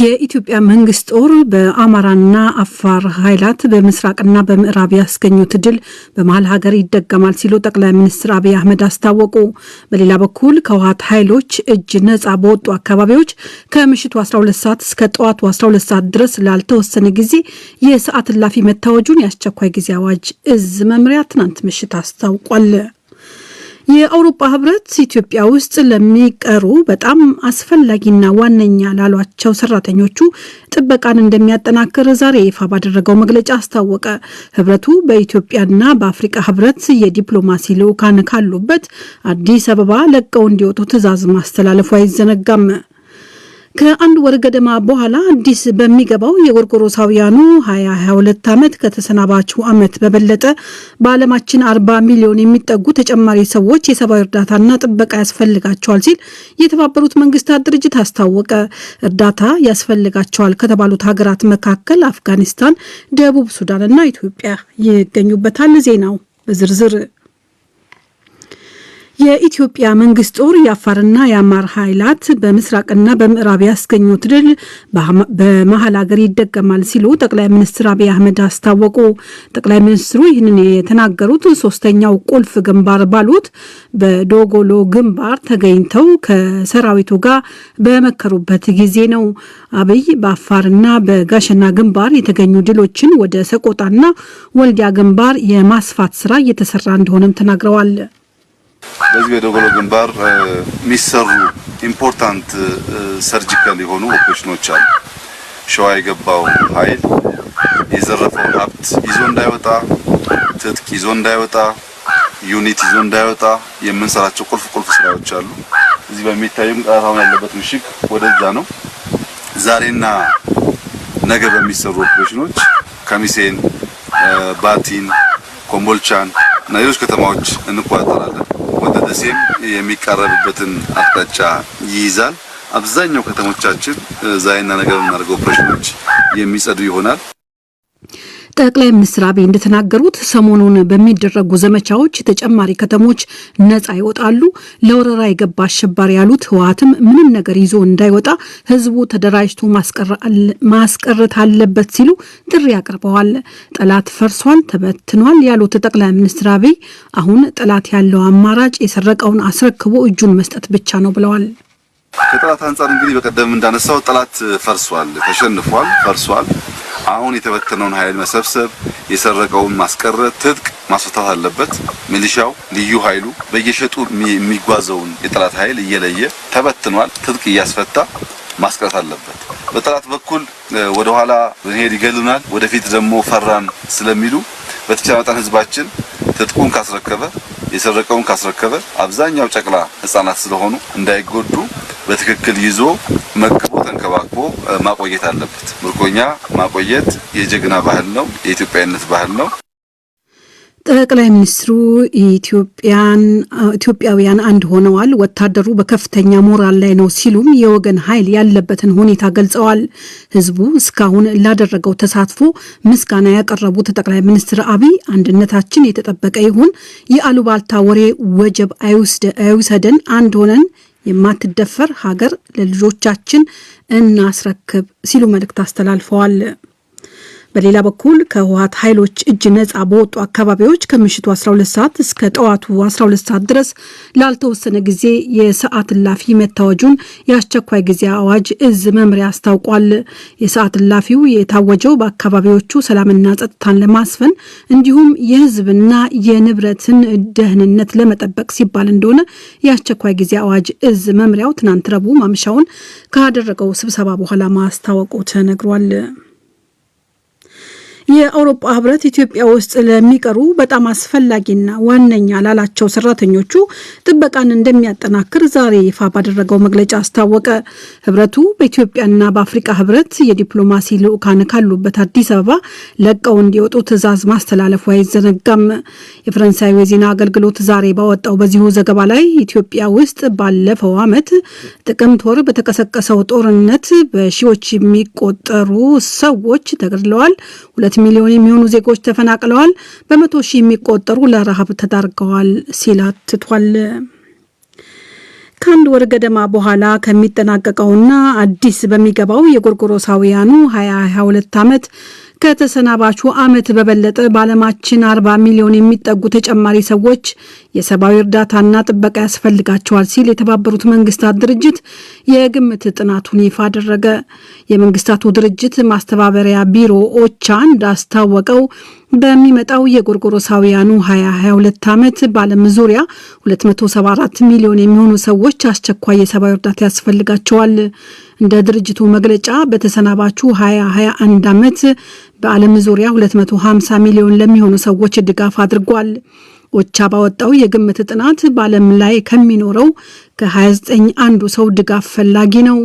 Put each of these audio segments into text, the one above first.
የኢትዮጵያ መንግስት ጦር በአማራና አፋር ኃይላት በምስራቅና በምዕራብ ያስገኙት ድል በመሃል ሀገር ይደገማል ሲሉ ጠቅላይ ሚኒስትር አብይ አህመድ አስታወቁ። በሌላ በኩል ከህወሓት ኃይሎች እጅ ነፃ በወጡ አካባቢዎች ከምሽቱ 12 ሰዓት እስከ ጠዋቱ 12 ሰዓት ድረስ ላልተወሰነ ጊዜ የሰዓት እላፊ መታወጁን ያስቸኳይ ጊዜ አዋጅ እዝ መምሪያ ትናንት ምሽት አስታውቋል። የአውሮፓ ህብረት ኢትዮጵያ ውስጥ ለሚቀሩ በጣም አስፈላጊና ዋነኛ ላሏቸው ሰራተኞቹ ጥበቃን እንደሚያጠናክር ዛሬ ይፋ ባደረገው መግለጫ አስታወቀ። ህብረቱ በኢትዮጵያና በአፍሪካ ህብረት የዲፕሎማሲ ልዑካን ካሉበት አዲስ አበባ ለቀው እንዲወጡ ትዕዛዝ ማስተላለፉ አይዘነጋም። ከአንድ ወር ገደማ በኋላ አዲስ በሚገባው የጎርጎሮሳውያኑ 2022 ዓመት ከተሰናባቹ ዓመት በበለጠ በዓለማችን 40 ሚሊዮን የሚጠጉ ተጨማሪ ሰዎች የሰብአዊ እርዳታና ጥበቃ ያስፈልጋቸዋል ሲል የተባበሩት መንግስታት ድርጅት አስታወቀ። እርዳታ ያስፈልጋቸዋል ከተባሉት ሀገራት መካከል አፍጋኒስታን፣ ደቡብ ሱዳንና ኢትዮጵያ ይገኙበታል። ዜናው በዝርዝር የኢትዮጵያ መንግስት ጦር የአፋርና የአማራ ኃይላት በምስራቅና በምዕራብ ያስገኙት ድል በመሃል ሀገር ይደገማል ሲሉ ጠቅላይ ሚኒስትር አብይ አህመድ አስታወቁ። ጠቅላይ ሚኒስትሩ ይህንን የተናገሩት ሶስተኛው ቁልፍ ግንባር ባሉት በዶጎሎ ግንባር ተገኝተው ከሰራዊቱ ጋር በመከሩበት ጊዜ ነው። አብይ በአፋርና በጋሸና ግንባር የተገኙ ድሎችን ወደ ሰቆጣና ወልዲያ ግንባር የማስፋት ስራ እየተሰራ እንደሆነም ተናግረዋል። በዚህ በዶጎሎ ግንባር ሚሰሩ ኢምፖርታንት ሰርጂካል የሆኑ ኦፕሬሽኖች አሉ። ሸዋ የገባው ኃይል የዘረፈውን ሀብት ይዞ እንዳይወጣ፣ ትጥቅ ይዞ እንዳይወጣ፣ ዩኒት ይዞ እንዳይወጣ የምንሰራቸው ቁልፍ ስራዎች አሉ። እዚህ በሚታየው ጣራውን ያለበት ምሽግ ወደዛ ነው። ዛሬና ነገ በሚሰሩ ኦፕሬሽኖች ከሚሴን፣ ባቲን፣ ኮምቦልቻን እና ሌሎች ከተማዎች እንቆጣጠራለን። ወደ ደሴም የሚቀርብበትን አቅጣጫ ይይዛል። አብዛኛው ከተሞቻችን ዛሬና ነገ የምናደርገው ኦፕሬሽኖች የሚጸዱ ይሆናል። ጠቅላይ ሚኒስትር አብይ እንደተናገሩት ሰሞኑን በሚደረጉ ዘመቻዎች ተጨማሪ ከተሞች ነፃ ይወጣሉ። ለወረራ የገባ አሸባሪ ያሉት ህወሓትም ምንም ነገር ይዞ እንዳይወጣ ህዝቡ ተደራጅቶ ማስቀረት አለበት ሲሉ ጥሪ አቅርበዋል። ጠላት ፈርሷል፣ ተበትኗል ያሉት ጠቅላይ ሚኒስትር አብይ አሁን ጠላት ያለው አማራጭ የሰረቀውን አስረክቦ እጁን መስጠት ብቻ ነው ብለዋል። ከጠላት አንፃር እንግዲህ በቀደም እንዳነሳው ጠላት ፈርሷል፣ ተሸንፏል፣ ፈርሷል። አሁን የተበተነውን ኃይል መሰብሰብ፣ የሰረቀውን ማስቀረት፣ ትጥቅ ማስፈታት አለበት። ሚሊሻው፣ ልዩ ኃይሉ በየሸጡ የሚጓዘውን የጠላት ኃይል እየለየ ተበትኗል፣ ትጥቅ እያስፈታ ማስቀረት አለበት። በጠላት በኩል ወደ ኋላ ብንሄድ ይገሉናል፣ ወደፊት ደግሞ ፈራን ስለሚሉ በተቻለ መጠን ህዝባችን ትጥቁን ካስረከበ፣ የሰረቀውን ካስረከበ፣ አብዛኛው ጨቅላ ህፃናት ስለሆኑ እንዳይጎዱ በትክክል ይዞ መክቦ ተንከባክቦ ማቆየት አለበት። ምርኮኛ ማቆየት የጀግና ባህል ነው፣ የኢትዮጵያዊነት ባህል ነው። ጠቅላይ ሚኒስትሩ ኢትዮጵያውያን አንድ ሆነዋል፣ ወታደሩ በከፍተኛ ሞራል ላይ ነው ሲሉም የወገን ኃይል ያለበትን ሁኔታ ገልጸዋል። ህዝቡ እስካሁን ላደረገው ተሳትፎ ምስጋና ያቀረቡት ጠቅላይ ሚኒስትር አብይ አንድነታችን የተጠበቀ ይሁን፣ የአሉባልታ ወሬ ወጀብ አይውሰደን፣ አንድ ሆነን የማትደፈር ሀገር ለልጆቻችን እናስረክብ ሲሉ መልእክት አስተላልፈዋል። በሌላ በኩል ከህወሓት ኃይሎች እጅ ነፃ በወጡ አካባቢዎች ከምሽቱ 12 ሰዓት እስከ ጠዋቱ 12 ሰዓት ድረስ ላልተወሰነ ጊዜ የሰዓት እላፊ መታወጁን የአስቸኳይ ጊዜ አዋጅ እዝ መምሪያ አስታውቋል። የሰዓት እላፊው የታወጀው በአካባቢዎቹ ሰላምና ጸጥታን ለማስፈን እንዲሁም የህዝብና የንብረትን ደህንነት ለመጠበቅ ሲባል እንደሆነ የአስቸኳይ ጊዜ አዋጅ እዝ መምሪያው ትናንት ረቡዕ ማምሻውን ካደረገው ስብሰባ በኋላ ማስታወቁ ተነግሯል። የአውሮፓ ህብረት ኢትዮጵያ ውስጥ ለሚቀሩ በጣም አስፈላጊና ዋነኛ ላላቸው ሰራተኞቹ ጥበቃን እንደሚያጠናክር ዛሬ ይፋ ባደረገው መግለጫ አስታወቀ። ህብረቱ በኢትዮጵያና በአፍሪካ ህብረት የዲፕሎማሲ ልዑካን ካሉበት አዲስ አበባ ለቀው እንዲወጡ ትዕዛዝ ማስተላለፉ አይዘነጋም። የፈረንሳይ የዜና አገልግሎት ዛሬ ባወጣው በዚሁ ዘገባ ላይ ኢትዮጵያ ውስጥ ባለፈው ዓመት ጥቅምት ወር በተቀሰቀሰው ጦርነት በሺዎች የሚቆጠሩ ሰዎች ተገድለዋል፣ 2 ሚሊዮን የሚሆኑ ዜጎች ተፈናቅለዋል፣ በመቶ ሺህ የሚቆጠሩ ለረሃብ ተዳርገዋል ሲል አትቷል። ከአንድ ወር ገደማ በኋላ ከሚጠናቀቀውና አዲስ በሚገባው የጎርጎሮሳውያኑ 2022 ዓመት ከተሰናባቹ ዓመት በበለጠ በዓለማችን 40 ሚሊዮን የሚጠጉ ተጨማሪ ሰዎች የሰብአዊ እርዳታና ጥበቃ ያስፈልጋቸዋል ሲል የተባበሩት መንግስታት ድርጅት የግምት ጥናቱን ይፋ አደረገ። የመንግስታቱ ድርጅት ማስተባበሪያ ቢሮ ኦቻ እንዳስታወቀው በሚመጣው የጎርጎሮሳውያኑ 2022 ዓመት በዓለም ዙሪያ 274 ሚሊዮን የሚሆኑ ሰዎች አስቸኳይ የሰብአዊ እርዳታ ያስፈልጋቸዋል። እንደ ድርጅቱ መግለጫ በተሰናባቹ 2021 ዓመት በዓለም ዙሪያ 250 ሚሊዮን ለሚሆኑ ሰዎች ድጋፍ አድርጓል። ኦቻ ባወጣው የግምት ጥናት በዓለም ላይ ከሚኖረው ከ29 አንዱ ሰው ድጋፍ ፈላጊ ነው።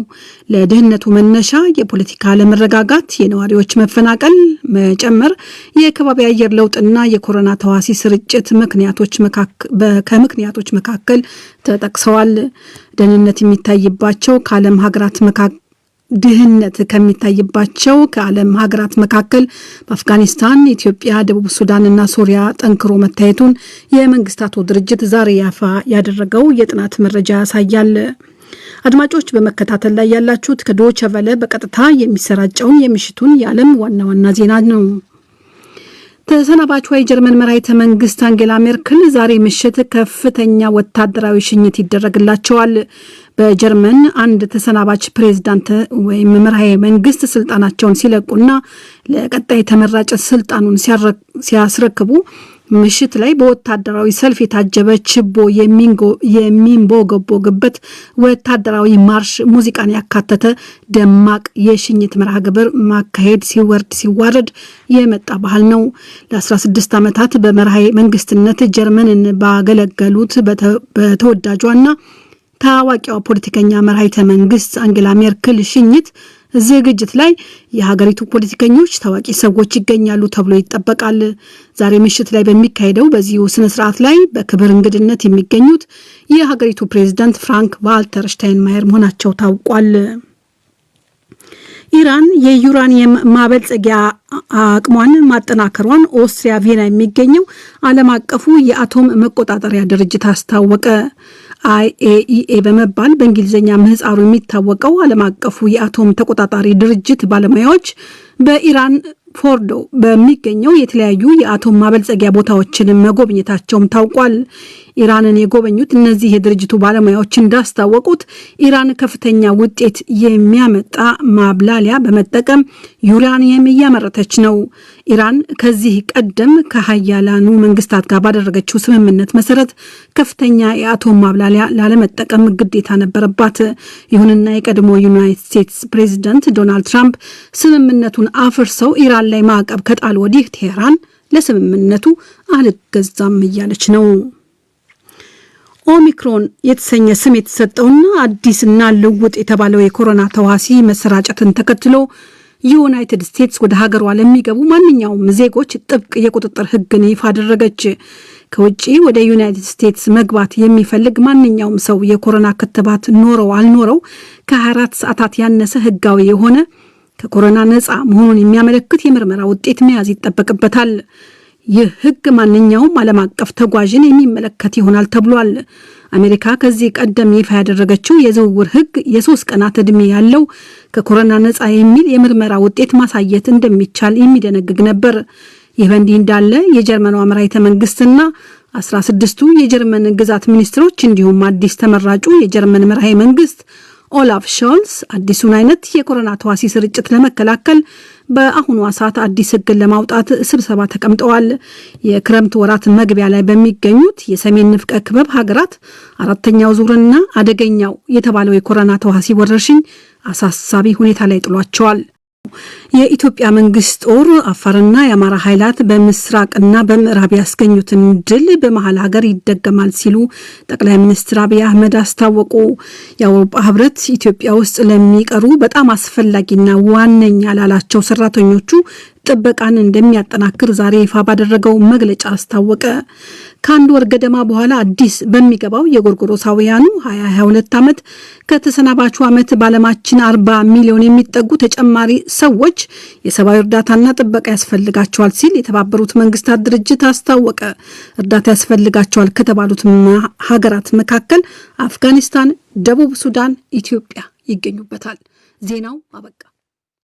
ለድህነቱ መነሻ የፖለቲካ አለመረጋጋት፣ የነዋሪዎች መፈናቀል መጨመር፣ የከባቢ አየር ለውጥና የኮሮና ተዋሲ ስርጭት ከምክንያቶች መካከል ተጠቅሰዋል። ድህነት የሚታይባቸው ከዓለም ሀገራት መካከል ድህነት ከሚታይባቸው ከዓለም ሀገራት መካከል በአፍጋኒስታን፣ ኢትዮጵያ፣ ደቡብ ሱዳንና ሶሪያ ጠንክሮ መታየቱን የመንግስታቱ ድርጅት ዛሬ ያፋ ያደረገው የጥናት መረጃ ያሳያል። አድማጮች በመከታተል ላይ ያላችሁት ከዶይቼ ቬለ በቀጥታ የሚሰራጨውን የምሽቱን የዓለም ዋና ዋና ዜና ነው። ተሰናባቿ የጀርመን መራሒተ መንግስት አንጌላ ሜርክል ዛሬ ምሽት ከፍተኛ ወታደራዊ ሽኝት ይደረግላቸዋል። በጀርመን አንድ ተሰናባች ፕሬዝዳንት ወይም መራሄ መንግስት ስልጣናቸውን ሲለቁና ለቀጣይ ተመራጭ ስልጣኑን ሲያስረክቡ ምሽት ላይ በወታደራዊ ሰልፍ የታጀበ ችቦ የሚንቦገቦግበት ወታደራዊ ማርሽ ሙዚቃን ያካተተ ደማቅ የሽኝት መርሃ ግብር ማካሄድ ሲዋረድ የመጣ ባህል ነው። ለ16 ዓመታት በመራሄ መንግስትነት ጀርመንን ባገለገሉት በተወዳጇና ታዋቂዋ ፖለቲከኛ መራሒተ መንግስት አንጌላ ሜርክል ሽኝት ዝግጅት ላይ የሀገሪቱ ፖለቲከኞች፣ ታዋቂ ሰዎች ይገኛሉ ተብሎ ይጠበቃል። ዛሬ ምሽት ላይ በሚካሄደው በዚሁ ስነ ስርዓት ላይ በክብር እንግድነት የሚገኙት የሀገሪቱ ፕሬዝዳንት ፍራንክ ቫልተር ሽታይንማየር መሆናቸው ታውቋል። ኢራን የዩራኒየም ማበልጸጊያ አቅሟን ማጠናከሯን ኦስትሪያ ቪየና የሚገኘው ዓለም አቀፉ የአቶም መቆጣጠሪያ ድርጅት አስታወቀ። IAEA በመባል በእንግሊዝኛ ምህጻሩ የሚታወቀው ዓለም አቀፉ የአቶም ተቆጣጣሪ ድርጅት ባለሙያዎች በኢራን ፎርዶ በሚገኘው የተለያዩ የአቶም ማበልጸጊያ ቦታዎችን መጎብኘታቸውም ታውቋል። ኢራንን የጎበኙት እነዚህ የድርጅቱ ባለሙያዎች እንዳስታወቁት ኢራን ከፍተኛ ውጤት የሚያመጣ ማብላሊያ በመጠቀም ዩራኒየም እያመረተች ነው። ኢራን ከዚህ ቀደም ከሀያላኑ መንግስታት ጋር ባደረገችው ስምምነት መሰረት ከፍተኛ የአቶም ማብላሊያ ላለመጠቀም ግዴታ ነበረባት። ይሁንና የቀድሞ ዩናይትድ ስቴትስ ፕሬዚዳንት ዶናልድ ትራምፕ ስምምነቱን አፍርሰው ኢራን ላይ ማዕቀብ ከጣሉ ወዲህ ቴህራን ለስምምነቱ አልገዛም እያለች ነው። ኦሚክሮን የተሰኘ ስም የተሰጠውና አዲስና ልውጥ የተባለው የኮሮና ተዋሲ መሰራጨትን ተከትሎ ዩናይትድ ስቴትስ ወደ ሀገሯ ለሚገቡ ማንኛውም ዜጎች ጥብቅ የቁጥጥር ሕግን ይፋ አደረገች። ከውጪ ወደ ዩናይትድ ስቴትስ መግባት የሚፈልግ ማንኛውም ሰው የኮሮና ክትባት ኖረው አልኖረው ከ24 ሰዓታት ያነሰ ሕጋዊ የሆነ ከኮሮና ነፃ መሆኑን የሚያመለክት የምርመራ ውጤት መያዝ ይጠበቅበታል። ይህ ሕግ ማንኛውም ዓለም አቀፍ ተጓዥን የሚመለከት ይሆናል ተብሏል። አሜሪካ ከዚህ ቀደም ይፋ ያደረገችው የዝውውር ሕግ የ3 ቀናት ዕድሜ ያለው ከኮሮና ነፃ የሚል የምርመራ ውጤት ማሳየት እንደሚቻል የሚደነግግ ነበር። ይህ በእንዲህ እንዳለ የጀርመኗ መራሒተ መንግስትና 16ቱ የጀርመን ግዛት ሚኒስትሮች እንዲሁም አዲስ ተመራጩ የጀርመን መራሄ መንግስት ኦላፍ ሾልስ አዲሱን አይነት የኮሮና ተዋሲ ስርጭት ለመከላከል በአሁኑ ሰዓት አዲስ ሕግን ለማውጣት ስብሰባ ተቀምጠዋል። የክረምት ወራት መግቢያ ላይ በሚገኙት የሰሜን ንፍቀ ክበብ ሀገራት አራተኛው ዙርና አደገኛው የተባለው የኮሮና ተዋሲ ወረርሽኝ አሳሳቢ ሁኔታ ላይ ጥሏቸዋል። የኢትዮጵያ መንግስት ጦር አፋርና የአማራ ኃይላት በምስራቅና በምዕራብ ያስገኙትን ድል በመሃል ሀገር ይደገማል ሲሉ ጠቅላይ ሚኒስትር አብይ አህመድ አስታወቁ። የአውሮፓ ህብረት ኢትዮጵያ ውስጥ ለሚቀሩ በጣም አስፈላጊና ዋነኛ ላላቸው ሰራተኞቹ ጥበቃን እንደሚያጠናክር ዛሬ ይፋ ባደረገው መግለጫ አስታወቀ። ከአንድ ወር ገደማ በኋላ አዲስ በሚገባው የጎርጎሮሳውያኑ 2022 ዓመት ከተሰናባቹ ዓመት ባለማችን 40 ሚሊዮን የሚጠጉ ተጨማሪ ሰዎች የሰብአዊ እርዳታና ጥበቃ ያስፈልጋቸዋል ሲል የተባበሩት መንግስታት ድርጅት አስታወቀ። እርዳታ ያስፈልጋቸዋል ከተባሉት ሀገራት መካከል አፍጋኒስታን፣ ደቡብ ሱዳን፣ ኢትዮጵያ ይገኙበታል። ዜናው አበቃ።